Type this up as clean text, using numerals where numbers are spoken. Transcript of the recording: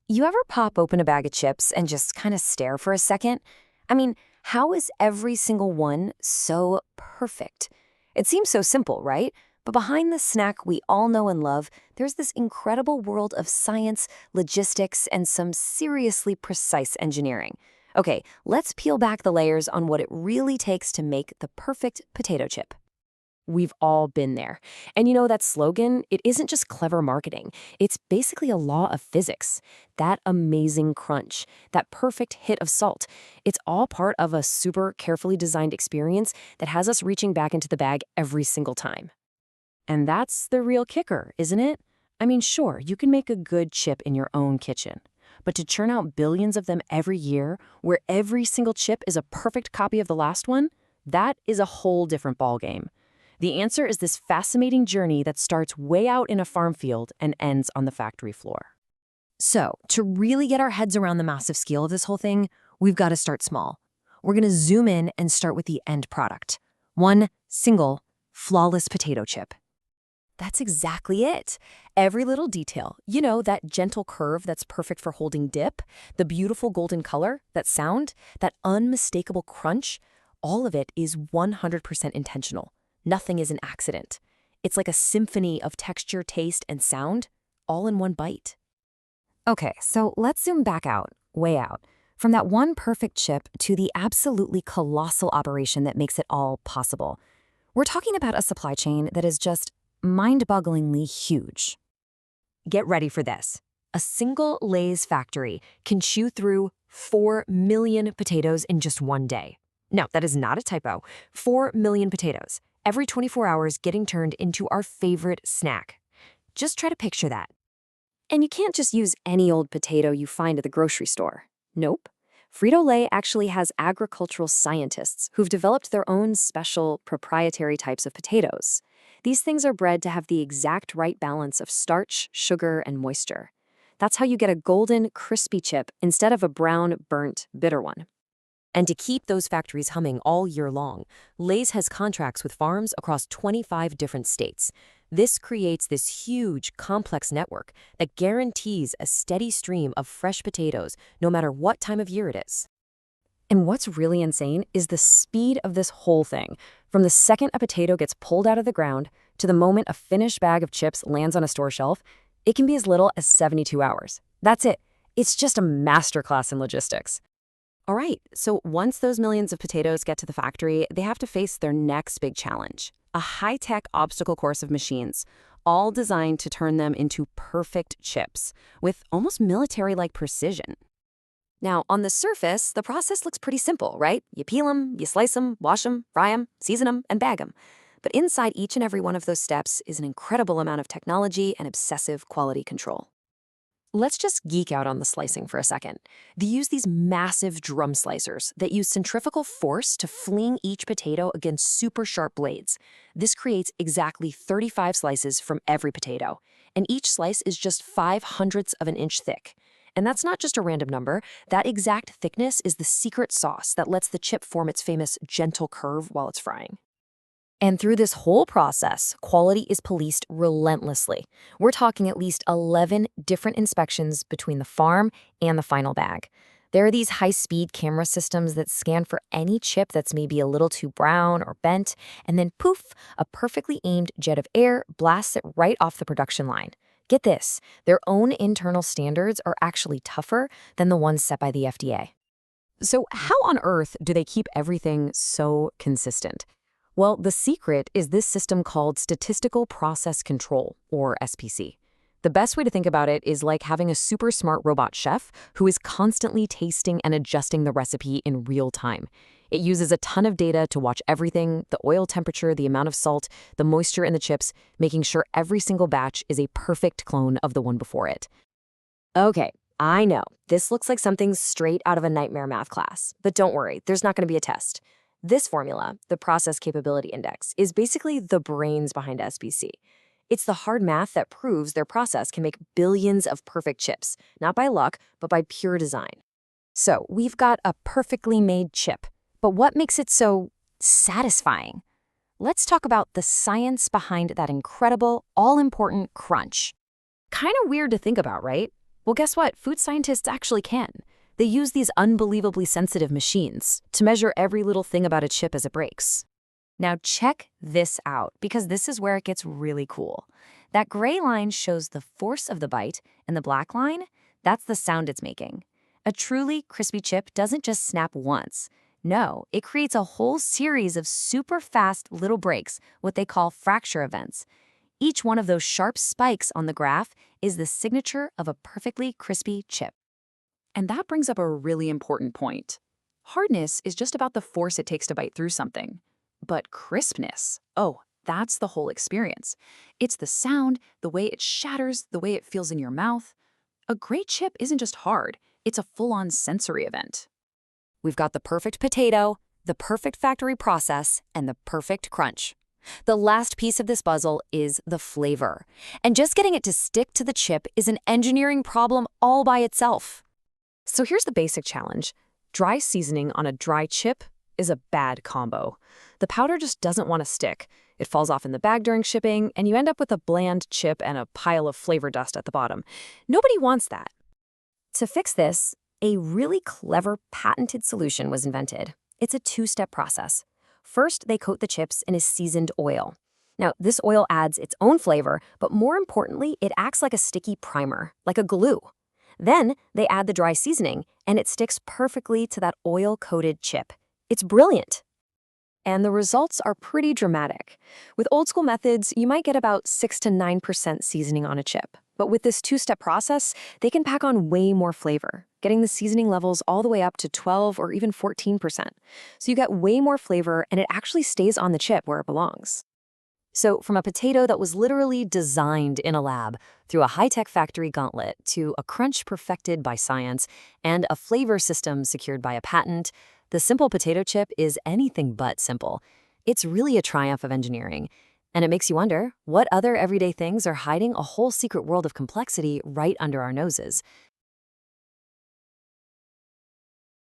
You ever pop open a bag of chips and just kind of stare for a second? I mean, how is every single one so perfect? It seems so simple, right? But behind the snack we all know and love, there's this incredible world of science, logistics, and some seriously precise engineering. Okay, let's peel back the layers on what it really takes to make the perfect potato chip. We've all been there. And you know that slogan, it isn't just clever marketing. It's basically a law of physics. That amazing crunch, that perfect hit of salt. It's all part of a super carefully designed experience that has us reaching back into the bag every single time. And that's the real kicker, isn't it? I mean, sure, you can make a good chip in your own kitchen. But to churn out billions of them every year, where every single chip is a perfect copy of the last one, that is a whole different ballgame. The answer is this fascinating journey that starts way out in a farm field and ends on the factory floor. So, to really get our heads around the massive scale of this whole thing, we've got to start small. We're going to zoom in and start with the end product. One single, flawless potato chip. That's exactly it. Every little detail, you know, that gentle curve that's perfect for holding dip, the beautiful golden color, that sound, that unmistakable crunch, all of it is 100% intentional. Nothing is an accident. It's like a symphony of texture, taste, and sound, all in one bite. Okay, so let's zoom back out, way out, from that one perfect chip to the absolutely colossal operation that makes it all possible. We're talking about a supply chain that is just mind-bogglingly huge. Get ready for this. A single Lay's factory can chew through 4 million potatoes in just one day. No, that is not a typo. 4 million potatoes, every 24 hours getting turned into our favorite snack. Just try to picture that. And you can't just use any old potato you find at the grocery store. Nope. Frito-Lay actually has agricultural scientists who've developed their own special proprietary types of potatoes. These things are bred to have the exact right balance of starch, sugar, and moisture. That's how you get a golden, crispy chip instead of a brown, burnt, bitter one. And to keep those factories humming all year long, Lay's has contracts with farms across 25 different states. This creates this huge, complex network that guarantees a steady stream of fresh potatoes no matter what time of year it is. And what's really insane is the speed of this whole thing. From the second a potato gets pulled out of the ground to the moment a finished bag of chips lands on a store shelf, it can be as little as 72 hours. That's it. It's just a masterclass in logistics. All right, so once those millions of potatoes get to the factory, they have to face their next big challenge, a high-tech obstacle course of machines, all designed to turn them into perfect chips with almost military-like precision. Now, on the surface, the process looks pretty simple, right? You peel them, you slice them, wash them, fry them, season them, and bag them. But inside each and every one of those steps is an incredible amount of technology and obsessive quality control. Let's just geek out on the slicing for a second. They use these massive drum slicers that use centrifugal force to fling each potato against super sharp blades. This creates exactly 35 slices from every potato, and each slice is just 0.05 of an inch thick. And that's not just a random number. That exact thickness is the secret sauce that lets the chip form its famous gentle curve while it's frying. And through this whole process, quality is policed relentlessly. We're talking at least 11 different inspections between the farm and the final bag. There are these high-speed camera systems that scan for any chip that's maybe a little too brown or bent, and then poof, a perfectly aimed jet of air blasts it right off the production line. Get this, their own internal standards are actually tougher than the ones set by the FDA. So how on earth do they keep everything so consistent? Well, the secret is this system called Statistical Process Control, or SPC. The best way to think about it is like having a super smart robot chef who is constantly tasting and adjusting the recipe in real time. It uses a ton of data to watch everything, the oil temperature, the amount of salt, the moisture in the chips, making sure every single batch is a perfect clone of the one before it. Okay, I know, this looks like something straight out of a nightmare math class, but don't worry, there's not going to be a test. This formula, the Process Capability Index, is basically the brains behind SPC. It's the hard math that proves their process can make billions of perfect chips, not by luck, but by pure design. So we've got a perfectly made chip, but what makes it so satisfying? Let's talk about the science behind that incredible, all-important crunch. Kind of weird to think about, right? Well, guess what? Food scientists actually can. They use these unbelievably sensitive machines to measure every little thing about a chip as it breaks. Now check this out, because this is where it gets really cool. That gray line shows the force of the bite, and the black line, that's the sound it's making. A truly crispy chip doesn't just snap once. No, it creates a whole series of super fast little breaks, what they call fracture events. Each one of those sharp spikes on the graph is the signature of a perfectly crispy chip. And that brings up a really important point. Hardness is just about the force it takes to bite through something. But crispness, oh, that's the whole experience. It's the sound, the way it shatters, the way it feels in your mouth. A great chip isn't just hard, it's a full-on sensory event. We've got the perfect potato, the perfect factory process, and the perfect crunch. The last piece of this puzzle is the flavor. And just getting it to stick to the chip is an engineering problem all by itself. So here's the basic challenge. Dry seasoning on a dry chip is a bad combo. The powder just doesn't want to stick. It falls off in the bag during shipping, and you end up with a bland chip and a pile of flavor dust at the bottom. Nobody wants that. To fix this, a really clever patented solution was invented. It's a two-step process. First, they coat the chips in a seasoned oil. Now, this oil adds its own flavor, but more importantly, it acts like a sticky primer, like a glue. Then, they add the dry seasoning, and it sticks perfectly to that oil-coated chip. It's brilliant. And the results are pretty dramatic. With old-school methods, you might get about 6 to 9% seasoning on a chip. But with this two-step process, they can pack on way more flavor, getting the seasoning levels all the way up to 12 or even 14%. So you get way more flavor, and it actually stays on the chip where it belongs. So from a potato that was literally designed in a lab, through a high-tech factory gauntlet, to a crunch perfected by science, and a flavor system secured by a patent, the simple potato chip is anything but simple. It's really a triumph of engineering. And it makes you wonder, what other everyday things are hiding a whole secret world of complexity right under our noses?